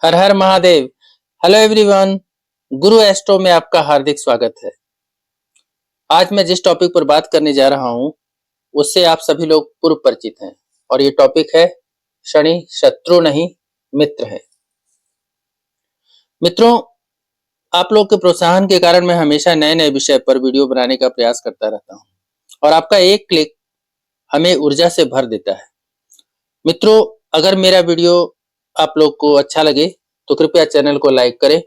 हर हर Mahadev. Hello everyone, गुरु astro में आपका हार्दिक स्वागत है। आज मैं जिस टॉपिक पर बात करने जा रहा हूं उससे आप सभी लोग पूर्व परिचित हैं और ये टॉपिक है शनि शत्रु नहीं मित्र है। मित्रों, आप लोग के प्रोत्साहन के कारण मैं हमेशा नए नए विषय पर वीडियो बनाने का प्रयास करता रहता हूं और आपका एक क्लिक हमें ऊर्जा से भर देता है। मित्रों, अगर मेरा वीडियो आप लोग को अच्छा लगे तो कृपया चैनल को लाइक करें,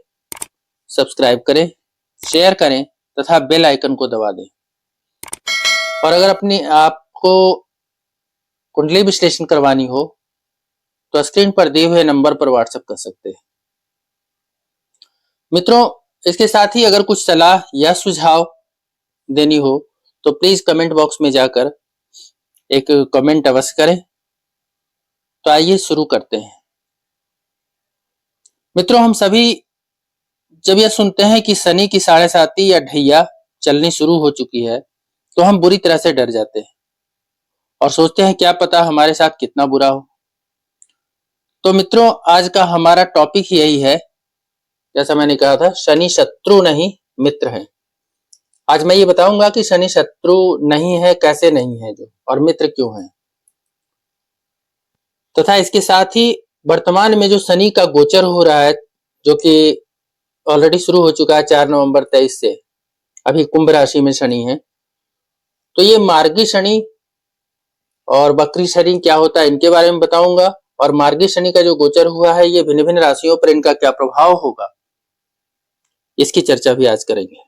सब्सक्राइब करें, शेयर करें तथा बेल आइकन को दबा दें। और अगर अपनी आपको कुंडली विश्लेषण करवानी हो तो स्क्रीन पर दिए हुए नंबर पर व्हाट्सएप कर सकते हैं। मित्रों, इसके साथ ही अगर कुछ सलाह या सुझाव देनी हो तो प्लीज कमेंट बॉक्स में जाकर एक कमेंट अवश्य करें। तो आइए शुरू करते हैं। मित्रों, हम सभी जब यह सुनते हैं कि शनि की 7.5 या ढैया चलनी शुरू हो चुकी है तो हम बुरी तरह से डर जाते हैं और सोचते हैं क्या पता हमारे साथ कितना बुरा हो। तो मित्रों, आज का हमारा टॉपिक यही है, जैसा मैंने कहा था, शनि शत्रु नहीं मित्र है। आज मैं ये बताऊंगा कि शनि शत्रु नहीं है, कैसे नहीं है जो, और मित्र क्यों है, तथा इसके साथ ही वर्तमान में जो शनि का गोचर हो रहा है जो कि ऑलरेडी शुरू हो चुका है 4 नवंबर 23 से, अभी कुंभ राशि में शनि है। तो ये मार्गी शनि और वक्री शनि क्या होता है इनके बारे में बताऊंगा, और मार्गी शनि का जो गोचर हुआ है ये भिन्न भिन्न राशियों पर इनका क्या प्रभाव होगा इसकी चर्चा भी आज करेंगे।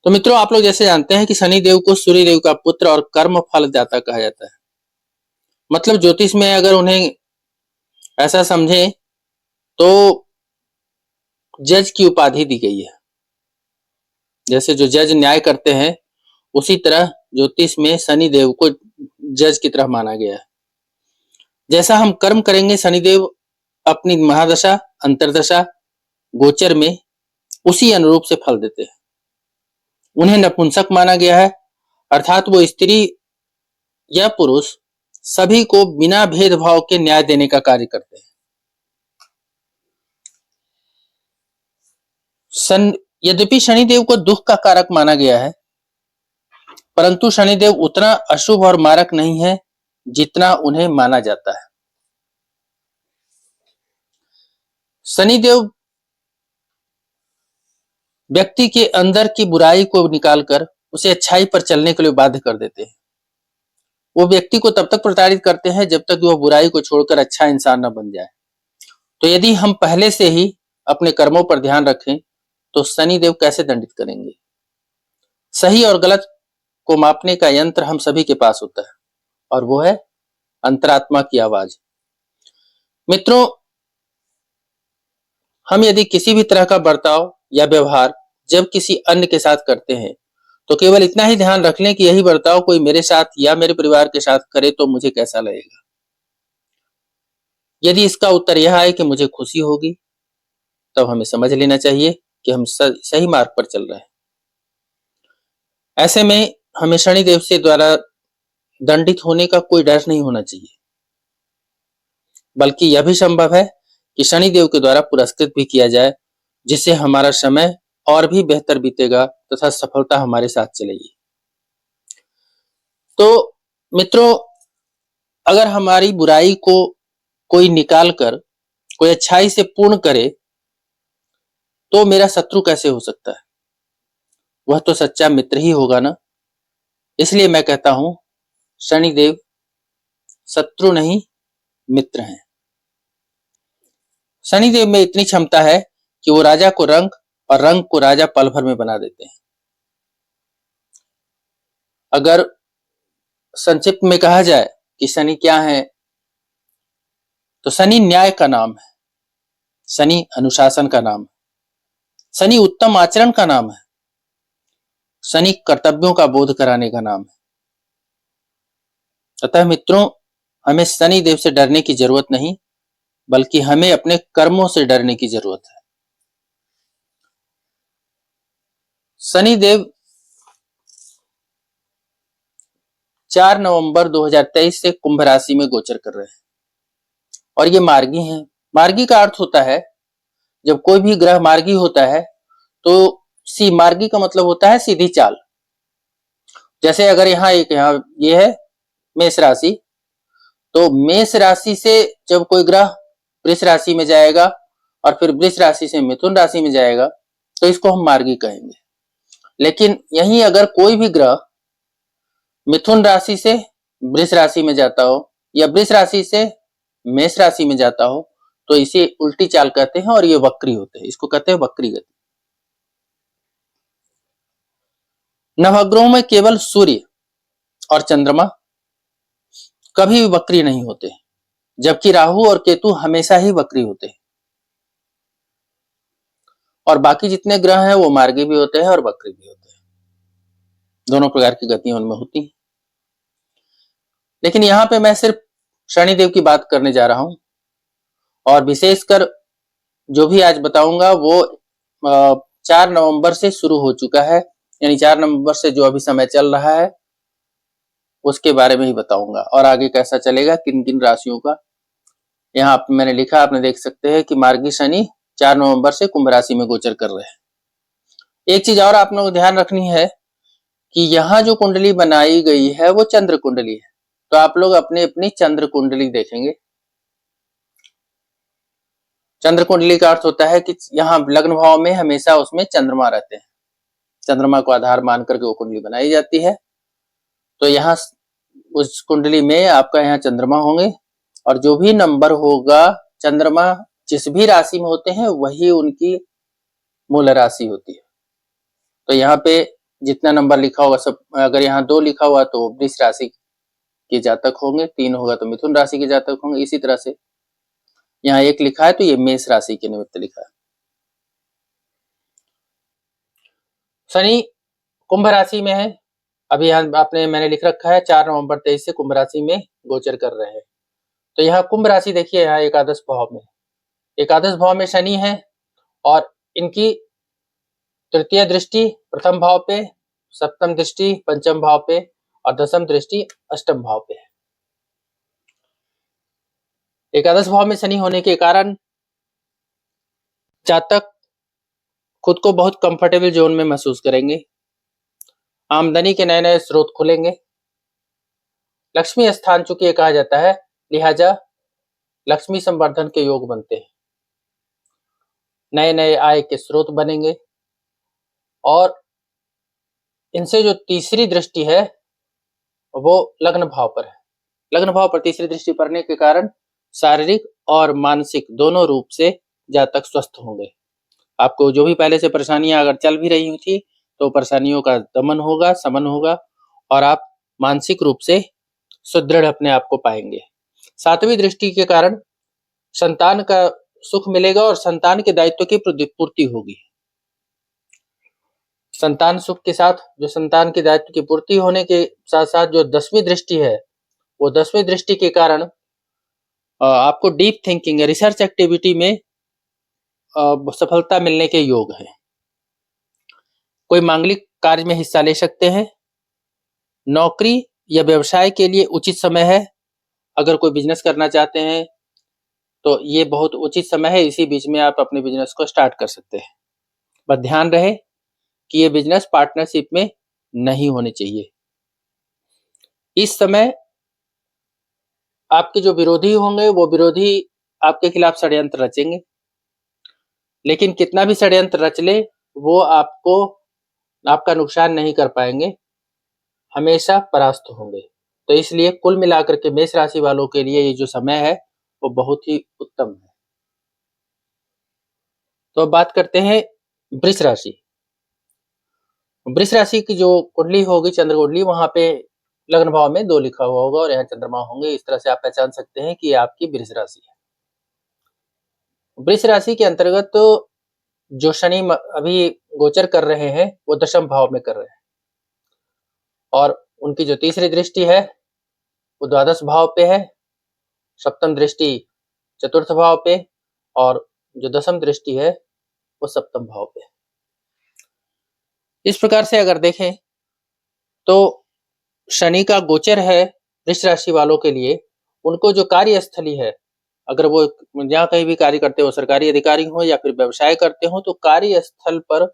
तो मित्रों, आप लोग जैसे जानते हैं कि शनि देव को सूर्य देव का पुत्र और कर्म फल दाता कहा जाता है। मतलब ज्योतिष में अगर उन्हें ऐसा समझे तो जज की उपाधि दी गई है। जैसे जो जज न्याय करते हैं उसी तरह ज्योतिष में शनि देव को जज की तरह माना गया है। जैसा हम कर्म करेंगे शनिदेव अपनी महादशा अंतरदशा गोचर में उसी अनुरूप से फल देते हैं। उन्हें नपुंसक माना गया है, अर्थात वो स्त्री या पुरुष सभी को बिना भेदभाव के न्याय देने का कार्य करते हैं। यद्यपि शनिदेव को दुख का कारक माना गया है, परंतु शनिदेव उतना अशुभ और मारक नहीं है जितना उन्हें माना जाता है। शनिदेव व्यक्ति के अंदर की बुराई को निकालकर उसे अच्छाई पर चलने के लिए बाध्य कर देते हैं। वो व्यक्ति को तब तक प्रताड़ित करते हैं जब तक वह बुराई को छोड़कर अच्छा इंसान न बन जाए। तो यदि हम पहले से ही अपने कर्मों पर ध्यान रखें तो शनिदेव कैसे दंडित करेंगे। सही और गलत को मापने का यंत्र हम सभी के पास होता है और वो है अंतरात्मा की आवाज। मित्रों, हम यदि किसी भी तरह का बर्ताव या व्यवहार जब किसी अन्य के साथ करते हैं तो केवल इतना ही ध्यान रख लें कि यही बर्ताव कोई मेरे साथ या मेरे परिवार के साथ करे तो मुझे कैसा लगेगा। यदि इसका उत्तर यह आए कि मुझे खुशी होगी, तब हमें समझ लेना चाहिए कि हम सही मार्ग पर चल रहे हैं। ऐसे में हमें शनिदेव से द्वारा दंडित होने का कोई डर नहीं होना चाहिए, बल्कि यह भी संभव है कि शनिदेव के द्वारा पुरस्कृत भी किया जाए, जिससे हमारा समय और भी बेहतर बीतेगा तथा सफलता हमारे साथ चलेगी। तो मित्रों, अगर हमारी बुराई को कोई निकाल कर कोई अच्छाई से पूर्ण करे तो मेरा शत्रु कैसे हो सकता है। वह तो सच्चा मित्र ही होगा ना। इसलिए मैं कहता हूं शनिदेव शत्रु नहीं मित्र हैं। शनिदेव में इतनी क्षमता है कि वो राजा को रंक और रंक को राजा पल भर में बना देते हैं। अगर संक्षिप्त में कहा जाए कि शनि क्या है, तो शनि न्याय का नाम है, शनि अनुशासन का नाम है, शनि उत्तम आचरण का नाम है, शनि कर्तव्यों का बोध कराने का नाम है। अतः मित्रों, हमें शनि देव से डरने की जरूरत नहीं, बल्कि हमें अपने कर्मों से डरने की जरूरत है। शनि देव 4 नवंबर 2023 से कुंभ राशि में गोचर कर रहे हैं और ये मार्गी हैं, मार्गी का अर्थ होता है, जब कोई भी ग्रह मार्गी होता है तो सी मार्गी का मतलब होता है सीधी चाल। जैसे अगर यहाँ ये है मेष राशि, तो मेष राशि से जब कोई ग्रह वृष राशि में जाएगा और फिर वृष राशि से मिथुन राशि में जाएगा तो इसको हम मार्गी कहेंगे। लेकिन यहीं अगर कोई भी ग्रह मिथुन राशि से वृष राशि में जाता हो या वृष राशि से मेष राशि में जाता हो तो इसे उल्टी चाल कहते हैं और ये वक्री होते हैं, इसको कहते हैं वक्री गति। नवग्रहों में केवल सूर्य और चंद्रमा कभी भी वक्री नहीं होते, जबकि राहु और केतु हमेशा ही वक्री होते हैं। और बाकी जितने ग्रह हैं वो मार्गी भी होते हैं और वक्री भी होते हैं, दोनों प्रकार की गतियां उनमें होती हैं। लेकिन यहाँ पे मैं सिर्फ शनिदेव की बात करने जा रहा हूं और विशेषकर जो भी आज बताऊंगा वो 4 नवंबर से शुरू हो चुका है, यानी 4 नवंबर से जो अभी समय चल रहा है उसके बारे में ही बताऊंगा और आगे कैसा चलेगा, किन किन राशियों का। यहाँ मैंने लिखा, आपने देख सकते हैं कि मार्गी शनि 4 नवंबर से कुंभ राशि में गोचर कर रहे हैं। एक चीज और आप लोगों को ध्यान रखनी है कि यहाँ जो कुंडली बनाई गई है वो चंद्र कुंडली है, तो आप लोग अपनी अपनी चंद्र कुंडली देखेंगे। चंद्र कुंडली का अर्थ होता है कि यहाँ लग्न भाव में हमेशा उसमें चंद्रमा रहते हैं, चंद्रमा को आधार मान करके वो कुंडली बनाई जाती है। तो यहाँ उस कुंडली में आपका यहाँ चंद्रमा होंगे और जो भी नंबर होगा, चंद्रमा जिस भी राशि में होते हैं वही उनकी मूल राशि होती है। तो यहाँ पे जितना नंबर लिखा होगा सब, अगर यहाँ 2 लिखा हुआ तो वृष राशि के जातक होंगे, 3 होगा तो मिथुन राशि के जातक होंगे। इसी तरह से यहाँ 1 लिखा है तो ये मेष राशि के निमित्त लिखा है। शनि कुंभ राशि में है, अभी यहाँ मैंने लिख रखा है 4 नवंबर 23 से कुंभ राशि में गोचर कर रहे हैं। तो यहाँ कुंभ राशि देखिए, यहाँ एकादश भाव में, एकादश भाव में शनि है और इनकी तृतीय दृष्टि प्रथम भाव पे, सप्तम दृष्टि पंचम भाव पे और दशम दृष्टि अष्टम भाव पे है। एकादश भाव में शनि होने के कारण जातक खुद को बहुत कंफर्टेबल जोन में महसूस करेंगे, आमदनी के नए नए स्रोत खुलेंगे, लक्ष्मी स्थान चूंकि कहा जाता है लिहाजा लक्ष्मी संवर्धन के योग बनते हैं, नए नए आय के स्रोत बनेंगे। और इनसे जो तीसरी दृष्टि है वो लग्न भाव पर है, लग्न भाव पर तीसरी दृष्टि पड़ने के कारण शारीरिक और मानसिक दोनों रूप से जातक स्वस्थ होंगे। आपको जो भी पहले से परेशानियां अगर चल भी रही थी तो परेशानियों का दमन होगा, शमन होगा और आप मानसिक रूप से सुदृढ़ अपने आप को पाएंगे। 7वीं दृष्टि के कारण संतान का सुख मिलेगा और संतान के दायित्व की पूर्ति होगी। संतान सुख के साथ जो संतान के दायित्व की पूर्ति होने के साथ साथ जो 10वीं दृष्टि है, वो 10वीं दृष्टि के कारण आपको डीप थिंकिंग या रिसर्च एक्टिविटी में सफलता मिलने के योग है। कोई मांगलिक कार्य में हिस्सा ले सकते हैं, नौकरी या व्यवसाय के लिए उचित समय है। अगर कोई बिजनेस करना चाहते हैं तो ये बहुत उचित समय है, इसी बीच में आप अपने बिजनेस को स्टार्ट कर सकते हैं। बस ध्यान रहे कि ये बिजनेस पार्टनरशिप में नहीं होने चाहिए। इस समय आपके जो विरोधी होंगे वो विरोधी आपके खिलाफ षड्यंत्र रचेंगे, लेकिन कितना भी षड्यंत्र रच ले वो आपका नुकसान नहीं कर पाएंगे, हमेशा परास्त होंगे। तो इसलिए कुल मिलाकर के मेष राशि वालों के लिए ये जो समय है वो बहुत ही उत्तम है। तो अब बात करते हैं वृष राशि। वृष राशि की जो कुंडली होगी, चंद्र कुंडली, वहां पे लग्न भाव में 2 लिखा हुआ होगा और यहाँ चंद्रमा होंगे। इस तरह से आप पहचान सकते हैं कि ये आपकी वृष राशि है। वृष राशि के अंतर्गत तो जो शनि अभी गोचर कर रहे हैं वो दशम भाव में कर रहे हैं और उनकी जो तीसरी दृष्टि है वो द्वादश भाव पे है, सप्तम दृष्टि चतुर्थ भाव पे और जो दशम दृष्टि है वो सप्तम भाव पे है। इस प्रकार से अगर देखें तो शनि का गोचर है वृष राशि वालों के लिए, उनको जो कार्यस्थली है अगर वो जहाँ कहीं भी कार्य करते हो, सरकारी अधिकारी हो या फिर व्यवसाय करते हो, तो कार्यस्थल पर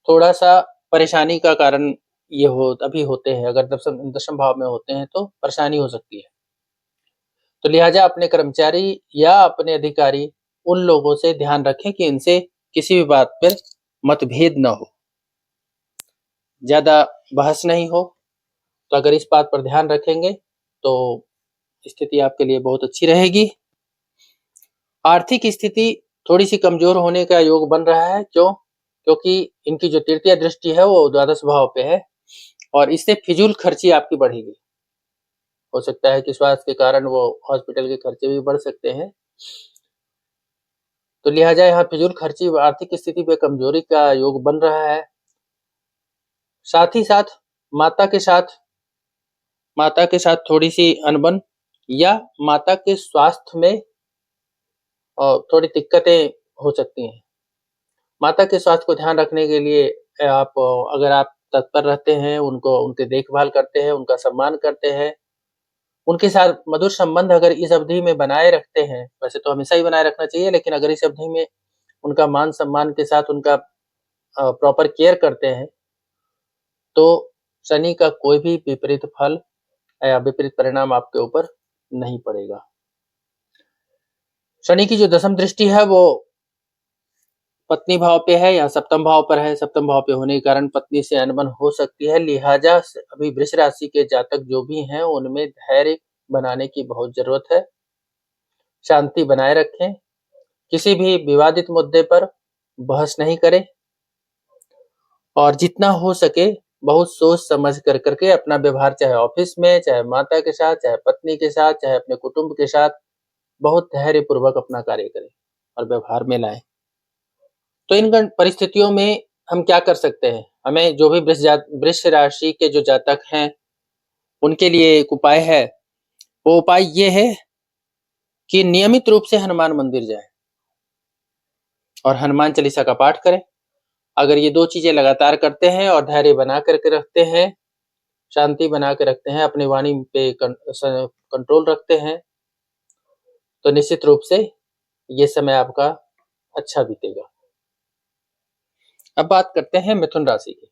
थोड़ा-सा परेशानी का कारण ये अभी होते हैं। अगर दशम दशम भाव में होते हैं तो परेशानी हो सकती है। तो लिहाजा अपने कर्मचारी या अपने अधिकारी उन लोगों से ध्यान रखें कि इनसे किसी भी बात पर मतभेद न हो, ज़्यादा बहस नहीं हो। तो अगर इस बात पर ध्यान रखेंगे तो स्थिति आपके लिए बहुत अच्छी रहेगी। आर्थिक स्थिति थोड़ी-सी कमज़ोर होने का योग बन रहा है। क्यों? क्योंकि इनकी जो तृतीय दृष्टि है वो द्वादश भाव पे है और इससे फिजूल खर्ची आपकी बढ़ेगी। हो सकता है कि स्वास्थ्य के कारण वो हॉस्पिटल के खर्चे भी बढ़ सकते हैं। तो लिहाजा यहाँ फिजूल खर्ची आर्थिक स्थिति पे कमजोरी का योग बन रहा है। साथ ही साथ माता के साथ थोड़ी सी अनबन या माता के स्वास्थ्य में थोड़ी दिक्कतें हो सकती हैं। माता के स्वास्थ्य को ध्यान रखने के लिए अगर आप तत्पर रहते हैं, उनके देखभाल करते हैं, उनका सम्मान करते हैं, उनके साथ मधुर संबंध अगर इस अवधि में बनाए रखते हैं, वैसे तो हमेशा ही बनाए रखना चाहिए, लेकिन अगर इस अवधि में उनका मान सम्मान के साथ उनका प्रॉपर केयर करते हैं, तो शनि का कोई भी विपरीत फल या विपरीत परिणाम आपके ऊपर नहीं पड़ेगा। शनि की जो दशम दृष्टि है वो पत्नी भाव पे है या सप्तम भाव पर है। सप्तम भाव पे होने के कारण पत्नी से अनबन हो सकती है। लिहाजा अभी वृष राशि के जातक जो भी हैं उनमें धैर्य बनाने की बहुत जरूरत है। शांति बनाए रखें, किसी भी विवादित मुद्दे पर बहस नहीं करें और जितना हो सके बहुत सोच समझ कर करके अपना व्यवहार, चाहे ऑफिस में, चाहे माता के साथ, चाहे पत्नी के साथ, चाहे अपने कुटुंब के साथ, बहुत धैर्य पूर्वक अपना कार्य करें और व्यवहार में लाएं। तो इन परिस्थितियों में हम क्या कर सकते हैं? हमें जो भी वृष राशि के जो जातक हैं उनके लिए एक उपाय है। वो उपाय ये है कि नियमित रूप से हनुमान मंदिर जाएं और हनुमान चालीसा का पाठ करें। अगर ये दो चीजें लगातार करते हैं और धैर्य बना करके रखते हैं, शांति बना के रखते हैं, अपनी वाणी पे कंट्रोल रखते हैं, तो निश्चित रूप से ये समय आपका अच्छा बीतेगा। अब बात करते हैं मिथुन राशि की।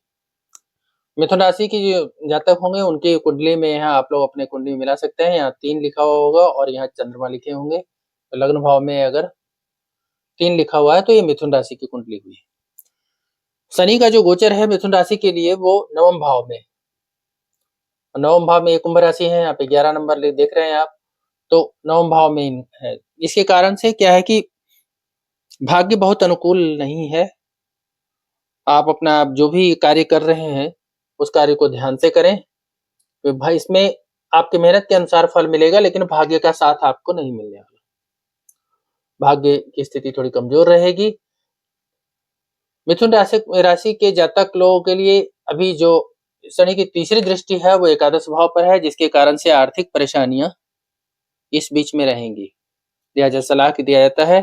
मिथुन राशि की जो जातक होंगे उनकी कुंडली में यहाँ आप लोग अपने कुंडली में मिला सकते हैं। यहाँ 3 लिखा हुआ होगा और यहाँ चंद्रमा लिखे होंगे। तो लग्न भाव में अगर 3 लिखा हुआ है तो ये मिथुन राशि की कुंडली हुई है। शनि का जो गोचर है मिथुन राशि के लिए वो नवम भाव में, नवम भाव में ये कुंभ राशि है। यहाँ पे 11 नंबर देख रहे हैं आप, तो नवम भाव में है। इसके कारण से क्या है कि भाग्य बहुत अनुकूल नहीं है। आप अपना जो भी कार्य कर रहे हैं उस कार्य को ध्यान से करें। तो भाई इसमें आपकी मेहनत के अनुसार फल मिलेगा, लेकिन भाग्य का साथ आपको नहीं मिलने वाला। भाग्य की स्थिति थोड़ी कमजोर रहेगी। मिथुन राशि के जातक लोगों के लिए अभी जो शनि की तीसरी दृष्टि है वो एकादश भाव पर है, जिसके कारण से आर्थिक परेशानियां इस बीच में रहेंगी। लिहाजा सलाह दिया जाता है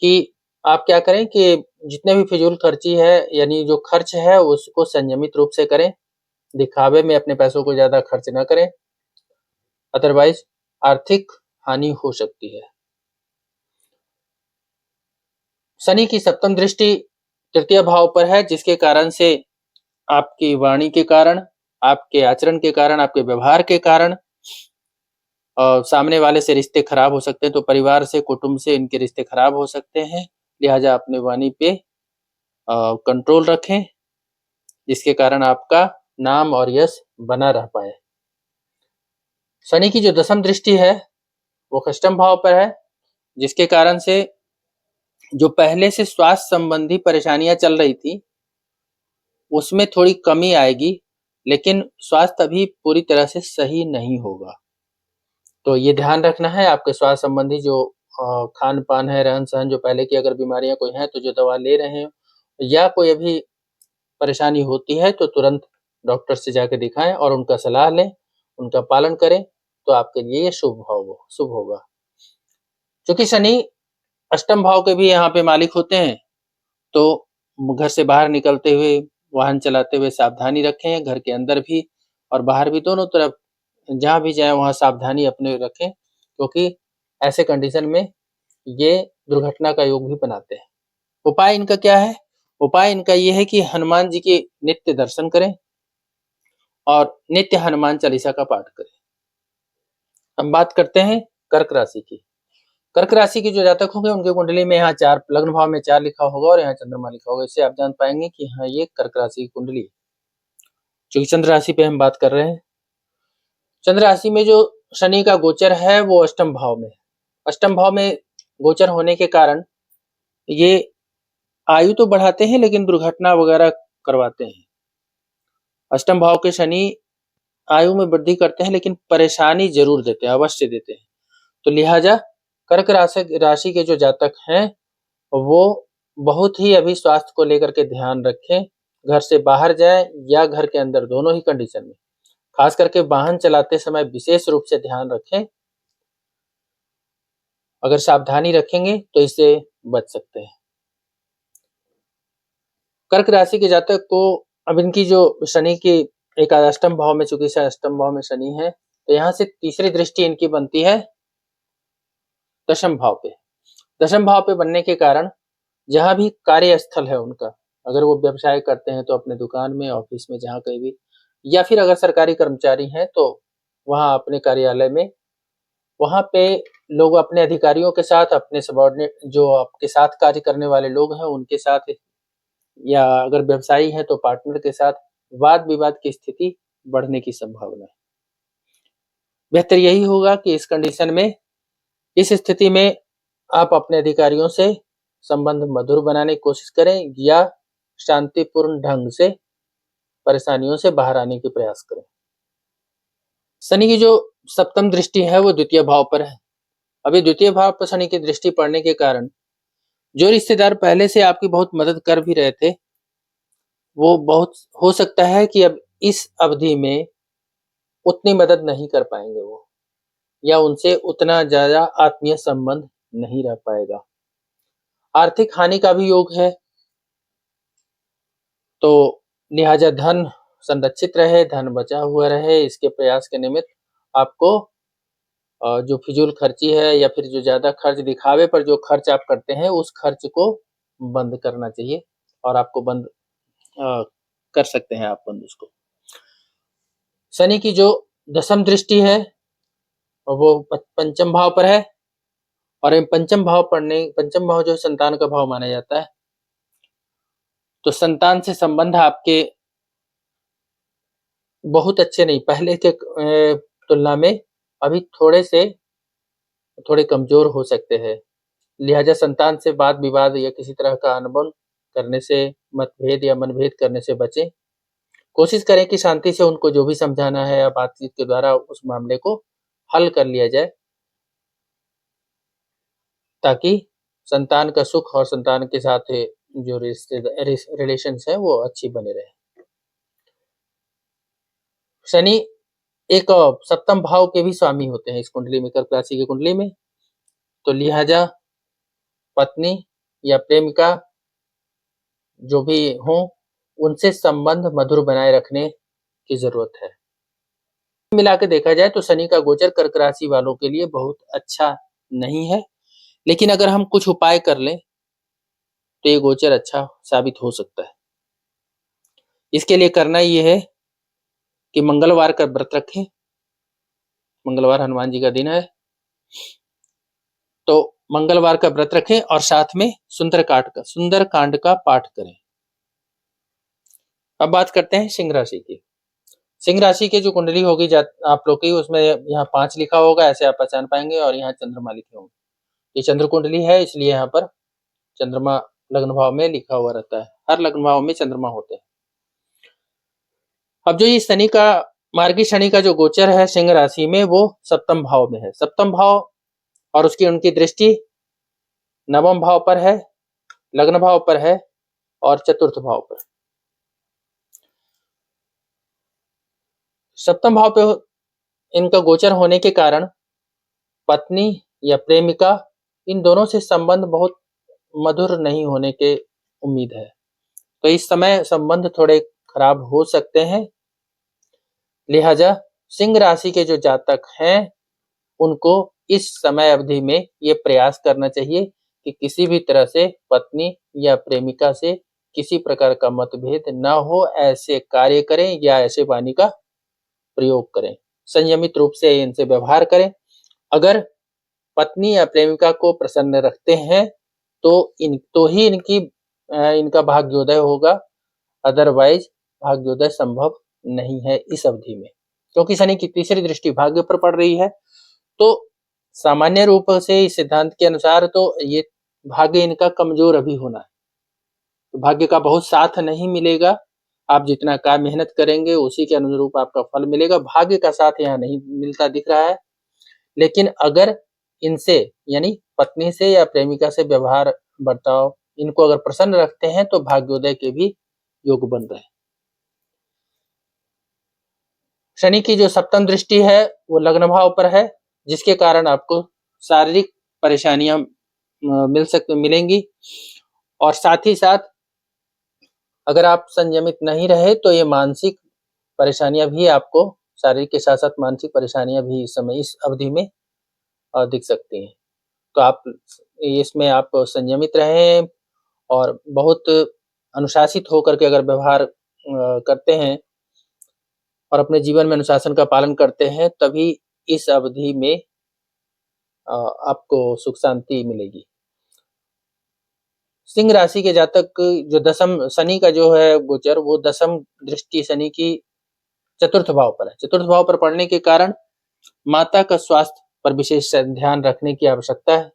कि आप क्या करें कि जितने भी फिजूल खर्ची है, यानी जो खर्च है उसको संयमित रूप से करें। दिखावे में अपने पैसों को ज्यादा खर्च ना करें, अदरवाइज आर्थिक हानि हो सकती है। शनि की सप्तम दृष्टि तृतीय भाव पर है, जिसके कारण से आपकी वाणी के कारण, आपके आचरण के कारण, आपके व्यवहार के कारण सामने वाले से रिश्ते खराब हो सकते हैं। तो परिवार से, कुटुंब से इनके रिश्ते खराब हो सकते हैं। लिहाजा अपने वाणी पे कंट्रोल रखें, जिसके कारण आपका नाम और यश बना रह पाए। शनि की जो दशम दृष्टि है वो अष्टम भाव पर है, जिसके कारण से जो पहले से स्वास्थ्य संबंधी परेशानियां चल रही थी उसमें थोड़ी कमी आएगी, लेकिन स्वास्थ्य अभी पूरी तरह से सही नहीं होगा। तो ये ध्यान रखना है। आपके स्वास्थ्य संबंधी जो खान पान है, रहन सहन, जो पहले की अगर बीमारियां कोई हैं तो जो दवा ले रहे हैं या कोई अभी परेशानी होती है तो तुरंत डॉक्टर से जाकर दिखाएं और उनका सलाह लें, उनका पालन करें, तो आपके लिए ये शुभ होगा। क्योंकि शनि अष्टम भाव के भी यहाँ पे मालिक होते हैं, तो घर से बाहर निकलते हुए, वाहन चलाते हुए सावधानी रखें। घर के अंदर भी और बाहर भी, दोनों तरफ जहाँ भी जाए वहाँ सावधानी अपने रखें, क्योंकि ऐसे कंडीशन में ये दुर्घटना का योग भी बनाते हैं। उपाय इनका क्या है? उपाय इनका ये है कि हनुमान जी के नित्य दर्शन करें और नित्य हनुमान चालीसा का पाठ करें। हम बात करते हैं कर्क राशि की। कर्क राशि के जो जातक होंगे उनके कुंडली में यहाँ 4 लग्न भाव में 4 लिखा होगा और यहाँ चंद्रमा लिखा होगा। इससे आप जान पाएंगे कि हाँ ये कर्क राशि की कुंडली है। क्योंकि चंद्र राशि पे हम बात कर रहे हैं। चंद्र राशि में जो शनि का गोचर है वो अष्टम भाव में है। अष्टम भाव में गोचर होने के कारण ये आयु तो बढ़ाते हैं लेकिन दुर्घटना वगैरह करवाते हैं। अष्टम भाव के शनि आयु में वृद्धि करते हैं लेकिन परेशानी जरूर देते हैं, अवश्य देते हैं। तो लिहाजा कर्क राशि के जो जातक हैं वो बहुत ही अभी स्वास्थ्य को लेकर के ध्यान रखें। घर से बाहर जाएं या घर के अंदर, दोनों ही कंडीशन में, खास करके वाहन चलाते समय विशेष रूप से ध्यान रखें। अगर सावधानी रखेंगे तो इससे बच सकते हैं। कर्क राशि के जातक को अब इनकी जो शनि की एक अष्टम भाव में, चूंकि अष्टम भाव में शनि है तो यहाँ से तीसरी दृष्टि इनकी बनती है दशम भाव पे। दशम भाव पे बनने के कारण जहां भी कार्यस्थल है उनका, अगर वो व्यवसाय करते हैं तो अपने दुकान में, ऑफिस में, जहां कहीं भी, या फिर अगर सरकारी कर्मचारी हैं तो वहां अपने कार्यालय में, वहां पे लोग अपने अधिकारियों के साथ, अपने सबॉर्डिनेट जो आपके साथ कार्य करने वाले लोग हैं उनके साथ, या अगर व्यवसायी है तो पार्टनर के साथ वाद विवाद की स्थिति बढ़ने की संभावना है। बेहतर यही होगा कि इस कंडीशन में, इस स्थिति में आप अपने अधिकारियों से संबंध मधुर बनाने की कोशिश करें या शांतिपूर्ण ढंग से परेशानियों से बाहर आने के प्रयास करें। शनि की जो सप्तम दृष्टि है वो द्वितीय भाव पर है। अभी द्वितीय भाव पर शनि की दृष्टि पड़ने के कारण जो रिश्तेदार पहले से आपकी बहुत मदद कर भी रहे थे वो बहुत हो सकता है कि अब इस अवधि में उतनी मदद नहीं कर पाएंगे वो, या उनसे उतना ज्यादा आत्मीय संबंध नहीं रह पाएगा। आर्थिक हानि का भी योग है तो लिहाजा धन संरक्षित रहे, धन बचा हुआ रहे, इसके प्रयास के निमित्त आपको जो फिजूल खर्ची है या फिर जो ज्यादा खर्च, दिखावे पर जो खर्च आप करते हैं उस खर्च को बंद करना चाहिए और आपको बंद कर सकते हैं आप बंद उसको। शनि की जो दशम दृष्टि है वो पंचम भाव पर है और पंचम भाव जो संतान का भाव माना जाता है, तो संतान से संबंध आपके बहुत अच्छे नहीं, पहले के तुलना में अभी थोड़े कमजोर हो सकते हैं। लिहाजा संतान से वाद विवाद या किसी तरह का अनबन करने से, मतभेद या मनभेद करने से बचें। कोशिश करें कि शांति से उनको जो भी समझाना है या बातचीत के द्वारा उस मामले को हल कर लिया जाए, ताकि संतान का सुख और संतान के साथ जो रिलेशंस है वो अच्छी बने रहे। शनि एक सप्तम भाव के भी स्वामी होते हैं इस कुंडली में, कर्क राशि की कुंडली में। तो लिहाजा पत्नी या प्रेमिका जो भी हो उनसे संबंध मधुर बनाए रखने की जरूरत है। मिला के देखा जाए तो शनि का गोचर कर्क राशि वालों के लिए बहुत अच्छा नहीं है, लेकिन अगर हम कुछ उपाय कर लें तो ये गोचर अच्छा साबित हो सकता है। इसके लिए करना ये है कि मंगलवार का व्रत रखें। मंगलवार हनुमान जी का दिन है तो मंगलवार का व्रत रखें और साथ में सुंदरकांड का पाठ करें। अब बात करते हैं सिंह राशि की। सिंह राशि की जो कुंडली होगी आप लोग की, उसमें यहाँ 5 लिखा होगा, ऐसे आप पहचान पाएंगे, और यहाँ चंद्रमा लिखे होंगे। ये चंद्र कुंडली है इसलिए यहाँ पर चंद्रमा लग्न भाव में लिखा हुआ रहता है। हर लग्न भाव में चंद्रमा होते हैं। अब जो ये शनि का, मार्गी शनि का जो गोचर है सिंह राशि में वो सप्तम भाव में है। सप्तम भाव और उसकी उनकी दृष्टि नवम भाव पर है, लग्न भाव पर है और चतुर्थ भाव पर। सप्तम भाव पे इनका गोचर होने के कारण पत्नी या प्रेमिका, इन दोनों से संबंध बहुत मधुर नहीं होने के उम्मीद है। तो इस समय संबंध थोड़े खराब हो सकते हैं। लिहाजा सिंह राशि के जो जातक हैं उनको इस समय अवधि में ये प्रयास करना चाहिए कि किसी भी तरह से पत्नी या प्रेमिका से किसी प्रकार का मतभेद न हो, ऐसे कार्य करें या ऐसे वाणी का प्रयोग करें। संयमित रूप से इनसे व्यवहार करें। अगर पत्नी या प्रेमिका को प्रसन्न रखते हैं तो ही इनका भाग्योदय होगा, अदरवाइज भाग्योदय संभव नहीं है इस अवधि में, क्योंकि शनि की तीसरी दृष्टि भाग्य पर पड़ रही है। तो सामान्य रूप से इस सिद्धांत के अनुसार तो ये भाग्य इनका कमजोर अभी होना है, तो भाग्य का बहुत साथ नहीं मिलेगा। आप जितना काम मेहनत करेंगे उसी के अनुरूप आपका फल मिलेगा। भाग्य का साथ यहाँ नहीं मिलता दिख रहा है। लेकिन अगर इनसे यानी पत्नी से या प्रेमिका से व्यवहार बर्ताव इनको अगर प्रसन्न रखते हैं तो भाग्योदय के भी योग बन रहे हैं। शनि की जो सप्तम दृष्टि है वो लग्न भाव पर है, जिसके कारण आपको शारीरिक परेशानियां मिलेंगी, और साथ ही साथ अगर आप संयमित नहीं रहे तो ये मानसिक परेशानियां भी आपको, शारीरिक के साथ साथ मानसिक परेशानियां भी इस समय इस अवधि में दिख सकती हैं। तो आप इसमें आप संयमित रहें और बहुत अनुशासित होकर के अगर व्यवहार करते हैं और अपने जीवन में अनुशासन का पालन करते हैं, तभी इस अवधि में आपको सुख शांति मिलेगी। सिंह राशि के जातक जो दशम शनि का जो है गोचर, वो दशम दृष्टि शनि की चतुर्थ भाव पर है। चतुर्थ भाव पर पड़ने के कारण माता का स्वास्थ्य पर विशेष ध्यान रखने की आवश्यकता है,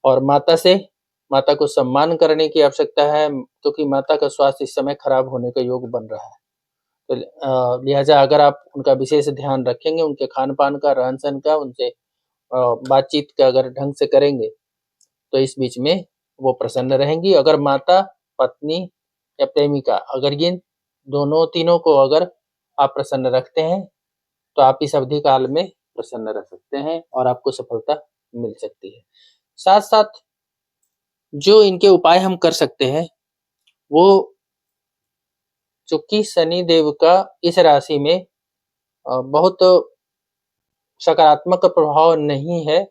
और माता को सम्मान करने की आवश्यकता है, क्योंकि माता का स्वास्थ्य इस समय खराब होने का योग बन रहा है। तो लिहाजा अगर आप उनका विशेष ध्यान रखेंगे, उनके खान पान का, रहन सहन का, उनसे बातचीत का अगर ढंग से करेंगे तो इस बीच में वो प्रसन्न रहेंगी। अगर माता, पत्नी या प्रेमिका, अगर ये तीनों को अगर आप प्रसन्न रखते हैं तो आप इस अवधि काल में प्रसन्न रह सकते हैं और आपको सफलता मिल सकती है। साथ साथ जो इनके उपाय हम कर सकते हैं, वो चूंकि शनि देव का इस राशि में बहुत सकारात्मक प्रभाव नहीं है,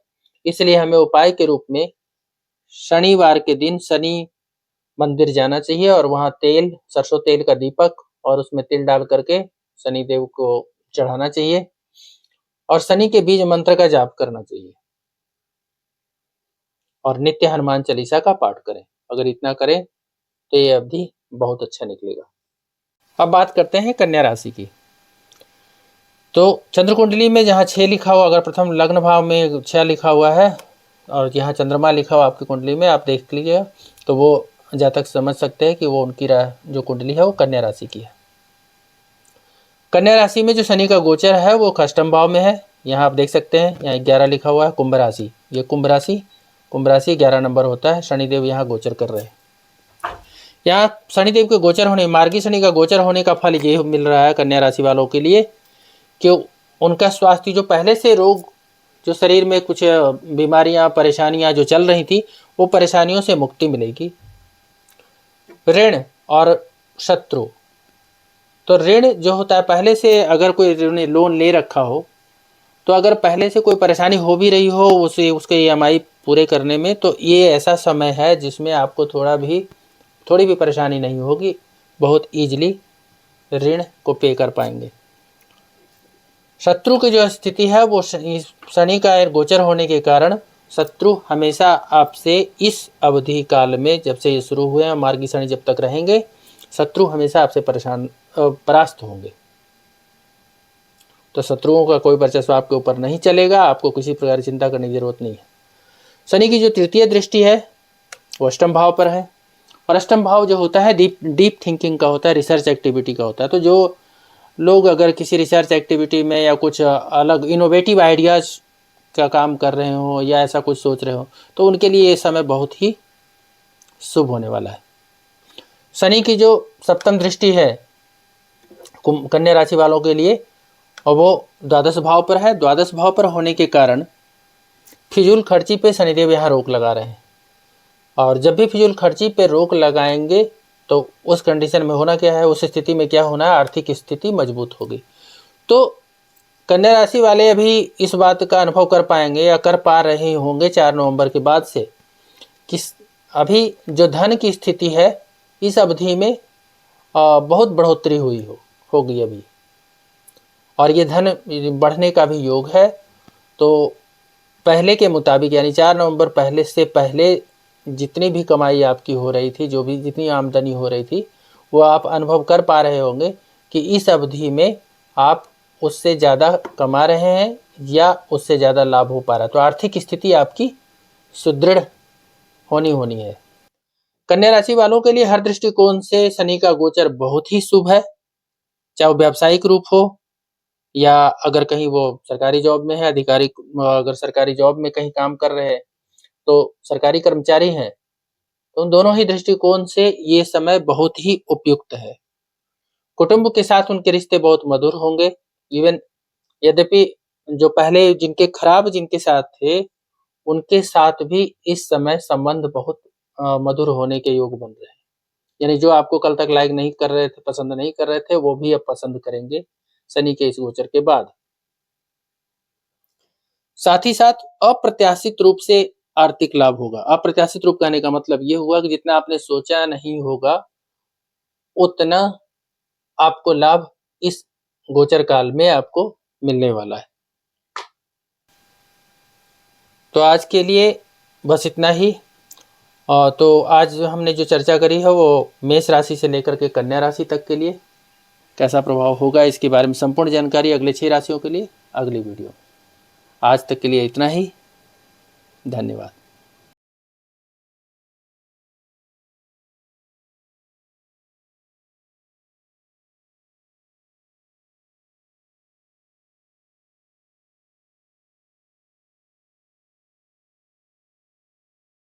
इसलिए हमें उपाय के रूप में शनिवार के दिन शनि मंदिर जाना चाहिए और वहां सरसों तेल का दीपक और उसमें तिल डाल करके शनि देव को चढ़ाना चाहिए, और शनि के बीज मंत्र का जाप करना चाहिए, और नित्य हनुमान चालीसा का पाठ करें। अगर इतना करें तो ये अवधि बहुत अच्छा निकलेगा। अब बात करते हैं कन्या राशि की। तो चंद्र कुंडली में जहाँ 6 लिखा हुआ, अगर प्रथम लग्न भाव में 6 लिखा हुआ है और यहाँ चंद्रमा लिखा हुआ आपकी कुंडली में, आप देख लीजिएगा तो वो जातक समझ सकते हैं कि वो उनकी जो कुंडली है वो कन्या राशि की है। कन्या राशि में जो शनि का गोचर है वो अष्टम भाव में है। यहाँ आप देख सकते हैं, यहाँ 11 लिखा हुआ है, कुंभ राशि। ये कुंभ राशि 11 नंबर होता है। शनिदेव यहाँ गोचर कर रहे हैं। यहाँ शनिदेव के गोचर होने, मार्गी शनि का गोचर होने का फल ये मिल रहा है कन्या राशि वालों के लिए कि उनका स्वास्थ्य, जो पहले से रोग, जो शरीर में कुछ बीमारियां, परेशानियां जो चल रही थी, वो परेशानियों से मुक्ति मिलेगी। ऋण और शत्रु, तो ऋण जो होता है, पहले से अगर कोई लोन ले रखा हो, तो अगर पहले से कोई परेशानी हो भी रही हो उसके EMI पूरे करने में, तो ये ऐसा समय है जिसमें आपको थोड़ी भी परेशानी नहीं होगी, बहुत ईजिली ऋण को पे कर पाएंगे। शत्रु की जो स्थिति है वो शनि का गोचर होने के कारण शत्रु हमेशा आपसे इस अवधि काल में, जब से ये शुरू हुए हैं, मार्गी शनि जब तक रहेंगे, शत्रु हमेशा आपसे परास्त होंगे। तो शत्रुओं का कोई वर्चस्व आपके ऊपर नहीं चलेगा, आपको किसी प्रकार की चिंता करने की जरूरत नहीं है। शनि की जो तृतीय दृष्टि है वो अष्टम भाव पर है, और अष्टम भाव जो होता है डीप थिंकिंग का होता है, रिसर्च एक्टिविटी का होता है। तो जो लोग अगर किसी रिसर्च एक्टिविटी में या कुछ अलग इनोवेटिव आइडियाज़ का काम कर रहे हो या ऐसा कुछ सोच रहे हो, तो उनके लिए ये समय बहुत ही शुभ होने वाला है। शनि की जो सप्तम दृष्टि है कन्या राशि वालों के लिए, और वो द्वादश भाव पर है। द्वादश भाव पर होने के कारण फिजूल खर्ची पे शनिदेव यहाँ रोक लगा रहे हैं, और जब भी फिजूल खर्ची पे रोक लगाएंगे तो उस कंडीशन में होना क्या है, उस स्थिति में क्या होना है, आर्थिक स्थिति मजबूत होगी। तो कन्या राशि वाले अभी इस बात का अनुभव कर पाएंगे या कर पा रहे होंगे 4 नवंबर के बाद से कि अभी जो धन की स्थिति है इस अवधि में बहुत बढ़ोतरी होगी अभी, और ये धन बढ़ने का भी योग है। तो पहले के मुताबिक यानी 4 नवंबर पहले से पहले जितनी भी कमाई आपकी हो रही थी, जो भी जितनी आमदनी हो रही थी, वो आप अनुभव कर पा रहे होंगे कि इस अवधि में आप उससे ज़्यादा कमा रहे हैं या उससे ज़्यादा लाभ हो पा रहा है। तो आर्थिक स्थिति आपकी सुदृढ़ होनी है। कन्या राशि वालों के लिए हर दृष्टिकोण से शनि का गोचर बहुत ही शुभ है, चाहे वो व्यावसायिक रूप हो या अगर कहीं वो सरकारी जॉब में है, अधिकारी अगर सरकारी जॉब में कहीं काम कर रहे हैं, तो सरकारी कर्मचारी हैं, तो उन दोनों ही दृष्टिकोण से ये समय बहुत ही उपयुक्त है। कुटुंब के साथ उनके रिश्ते बहुत मधुर होंगे। इवन यद्यपि जो पहले जिनके साथ थे, उनके साथ भी इस समय संबंध बहुत मधुर होने के योग बन रहे हैं। यानी जो आपको कल तक लाइक नहीं कर रहे थे, पसंद नहीं कर रहे थे, वो भी अब पसंद करेंगे शनि के इस गोचर के बाद। साथ ही साथ अप्रत्याशित रूप से आर्थिक लाभ होगा। अप्रत्याशित रूप कहने का मतलब ये हुआ कि जितना आपने सोचा नहीं होगा उतना आपको लाभ इस गोचर काल में आपको मिलने वाला है। तो आज के लिए बस इतना ही। तो आज हमने जो चर्चा करी है वो मेष राशि से लेकर के कन्या राशि तक के लिए कैसा प्रभाव होगा, इसके बारे में संपूर्ण जानकारी अगले 6 राशियों के लिए अगली वीडियो। आज तक के लिए इतना ही। धन्यवाद।